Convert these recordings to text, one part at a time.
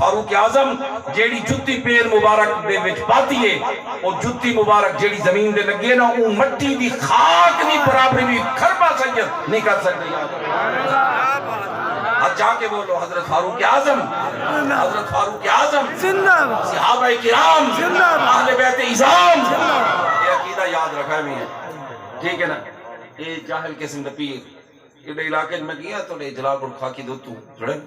فاروق اعظم جیڑی جتی پیر مبارک دے وچ پاتی ہے او جتی مبارک جیڑی زمین دے لگے نا او مٹی دی خاک نہیں برابری بھی کھربا سید نہیں کر سکتے آج جا کے بولو حضرت فاروق اعظم حضرت فاروق اعظم صحابہ کرام اہل بیت اعظام یہ عقیدہ یاد رکھا بھی ہے ٹھیک ہے نا یہ جاہل قسم دا پیر یہ علاقے میں گیا تو لے جلال گڑھ کھا کی دوتوں جڑے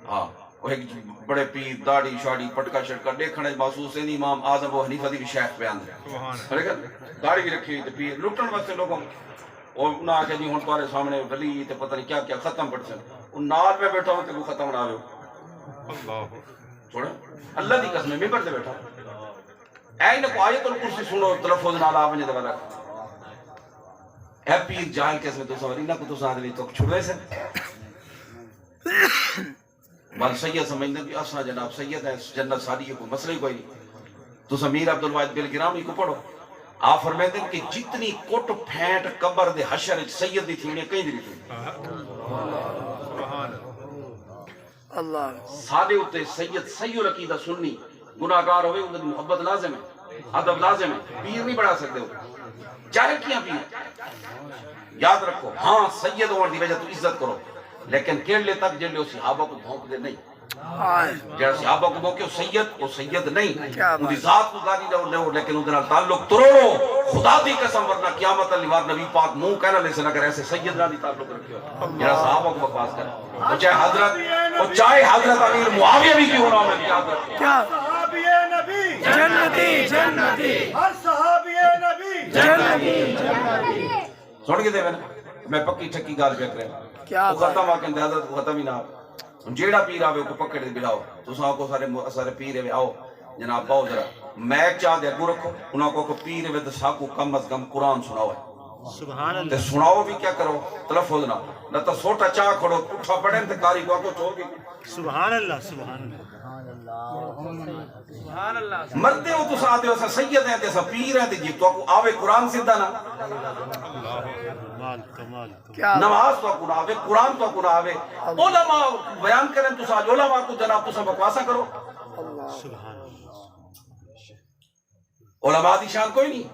ہاں وہ ایک بڑے پیر داڑھی شاڑی پٹکا شٹکا دیکھنے محسوس ہے امام اعظم ابو حنیفہ دی بھی شیخ پہ اندر داڑھی بھی رکھی ہوئی پیر لٹن واسطے لوگوں اور انہاں آکے جی ہون تمہارے سامنے ولی تے پتہ نہیں کیا کیا ختم پڑھ سن ان نال میں بیٹھا ہوں تے وہ ختم نہ ہو چھوڑا اللہ دی قسم ممبر تے بیٹھا اے نہ کو آیت الکرسی سنو تلفظ نال آ ونجے تے والا اے پیر جاہل کیس میں تو سواری نہ کو تو ساتھ لی تو چھڑے سے بل سید سمجھنے بھی اسنا جناب سید ہے جنت ساری ہے کوئی مسئلہ ہی کوئی نہیں تو امیر عبدالواحد بالگرامی کو پڑھو آپ فرمائیں کہ جتنی کوٹ پھینٹ قبر دے حشر سید دی تھی انہیں کہیں دی تھی سادے ہوتے سید سید عقیدہ سننی گناہگار ہوئے انہیں محبت لازم ہے ادب لازم ہے پیر نہیں بڑھا سکتے ہو جاہل کیا پیر یاد رکھو ہاں سید ہونے دی وجہ تو عزت کرو لیکن کیڑلے تک جلے ہو صحابہ کو بھونک دے نہیں جہاں صحابہ کو بھونکے وہ سید نہیں ان دی ذات کو گالی لو لیکن ان دنال تعلق تروڑو خدا دی قسم ورنہ قیامت اللہ وار نبی پاک منہ کہنا لے سے نہ کر ایسے سید نہ دی تعلق رکھے ہو جہاں صحابہ کو بکواس کرے وہ چاہے حضرت امیر معاویہ بھی کیوں نہ ہو میں یاد رکھے صحابی نبی جنتی جنتی ہر صحابی نبی جنتی سن کے دے میں پکی ٹھکی گال پہ کرے وہ ختم آکے حضرت کو ختم ہی نہ جیڑا پیر آوے کو پکڑ دے بلاؤ تو ساں کو سارے پیر ہے آؤ جناب باؤ ذرا میں چاہ دے اگو رکھو انہوں کو پیر ہے ساں کو کم از کم قرآن سناؤ ہے تے سناؤ بھی کیا کرو تلفظ نہ تو سوٹا چاہ کھڑو اٹھا پڑھیں تے کاری کو چھوڑ کے سبحان اللہ سبحان اللہ مرتے ہو تو ساتھ ہو سید ہیں تے سا پیر ہیں تے جی تو آوے قرآن سیدھا نا نماز تو کنا آوے قرآن تو کنا آوے علماء بیان کریں تو ساتھ علماء کو جناب تو سب بکواسا کرو علماء دی شان کوئی نہیں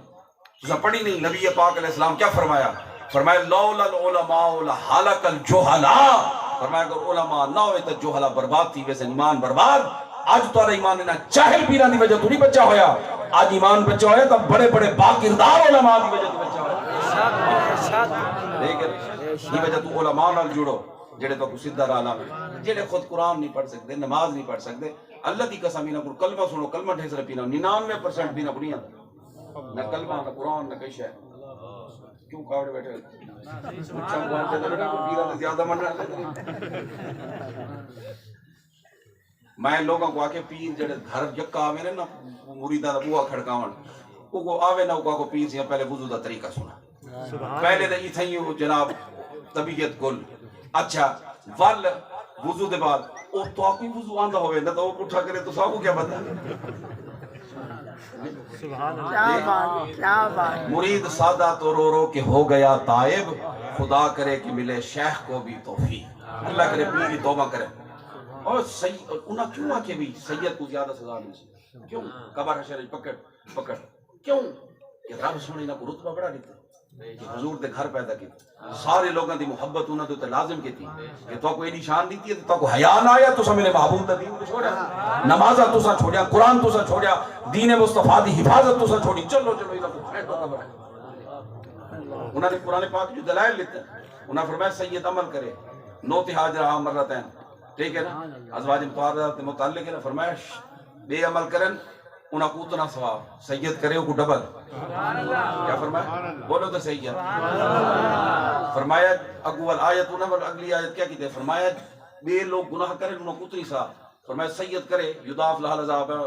تو سب پڑھی نہیں نبی پاک علیہ السلام کیا فرمایا فرمایا لولا العلماء لحلق الجہلاء فرمایا اگر علماء نہ ہوئے تو جہلا برباد تھی ویسے ایمان برباد آج تو ایمان نہ جاہل پیران دی وجہ تو نہیں بچا ہویا آج ایمان بچا ہویا تو بڑے بڑے باکردار علماء دی وجہ تو بچا ہویا لیکن یہ وجہ تو علماء نال جڑو جڑے تو سیدھا رالا جڑے خود قرآن نہیں پڑھ سکتے نماز نہیں پڑھ سکتے اللہ دی قسم نہ کلمہ سنو کلمہ ڈھیسر پینا 99% بھی نہ بنیا نہ کلمہ نہ قرآن نہ کئی شے کیوں کھاڑے بیٹھے اچھا بولتے تو بیٹا کوئی پیرا زیادہ من رہا میں لوگوں کو آکے پیر جڑے گھر یکا آوے نا مریدہ دا بوہا کھڑکاون کو آوے نا کو پیر سے پہلے وضو دا طریقہ سنا پہلے دا یہ تھئی جناب طبیعت گل اچھا ول وضو دے بعد او تو آکوئی وضو آندہ ہوئے نہ تو وہ اٹھا کرے تو ساکو کیا بتا مرید سادہ تو رو رو کہ ہو گیا تائب خدا کرے کہ ملے شیخ کو بھی توفیق اللہ کرے پیری توبہ کرے اور انہاں کیوں آکے بھی سید کو زیادہ سزا نہیں کیوں قبر حشر پکڑ کیوں کہ رب سونے نہ کو رتبہ بڑھا دیتے کہ حضور دے گھر پیدا کی سارے لوگوں دی محبت انہوں نے لازم کی تھی کہ تو کوئی نشان دیتی ہے تو کو حیا نہ آیا تو میرے محبوب دا دین کو چھوڑا نمازہ تو سا چھوڑیا قرآن تو سا چھوڑیا دین مصطفیٰ دی حفاظت تو سا چھوڑی چلو انہوں کو پھینٹو قبر انہوں نے قرآن پاک جو دلائل لیتے ہیں انہوں نے فرمایا سید عمل کرے نوتی حاجرہ مرتین ٹھیک ہے نا ازواج متعارضات متعلق ہے نا فرمایا بے عمل کرن انہاں کو اتنا ثواب سید کرے کو ڈبل کیا فرمایا بولو تو صحیح ہے فرمایا اول آیت انہاں اگلی آیت کیا کہتے ہیں فرمایا بے لوگ گناہ کریں انہاں کو اتنی ثواب فرمایا سید کرے یضاف لہ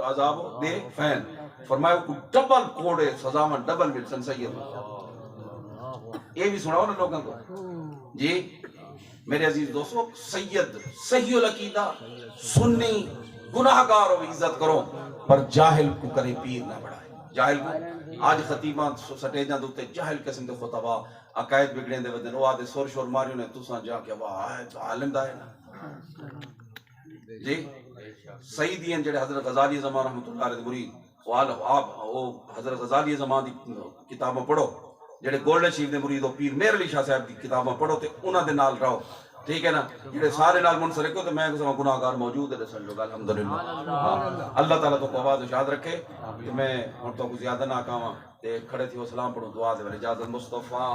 عذاب دے فین فرمایا کو ڈبل کوڑے سزا میں ڈبل ملسن سید یہ بھی سناؤ نا لوگوں کو جی میرے عزیز دوستو سید صحیح العقیدہ سنی گناہگار و عزت کرو پر جاہل کو کرے پیر نہ بڑھائے جاہل کو آج خطیبان سٹیجاں دوتے جاہل قسم دے خطبہ عقائد بگڑیں دے ودن وہ آدھے سور شور ماریوں نے تساں جا کے واہ عالم دا ہے نا جی سیدی ہیں جڑے حضرت غزالی زمان رحمۃ اللہ علیہ مرید آپ حضرت غزالی زمان دی کتاباں پڑھو، جڑے گولڈن شریف دے مرید ہو پیر مہر علی شاہ صاحب دی کتاباں پڑھو تے انہاں دے نال رہو، ٹھیک ہے نا، جڑے سارے نال منسلک ہو تے میں کسا گناہگار موجود ہے دسن جو الحمدللہ اللہ تعالیٰ تو آواز اشاد رکھے تے میں ہن تو زیادہ نہ کہاں تے کھڑے تھی وہ سلام پڑھو دعا دے اجازت مصطفیٰ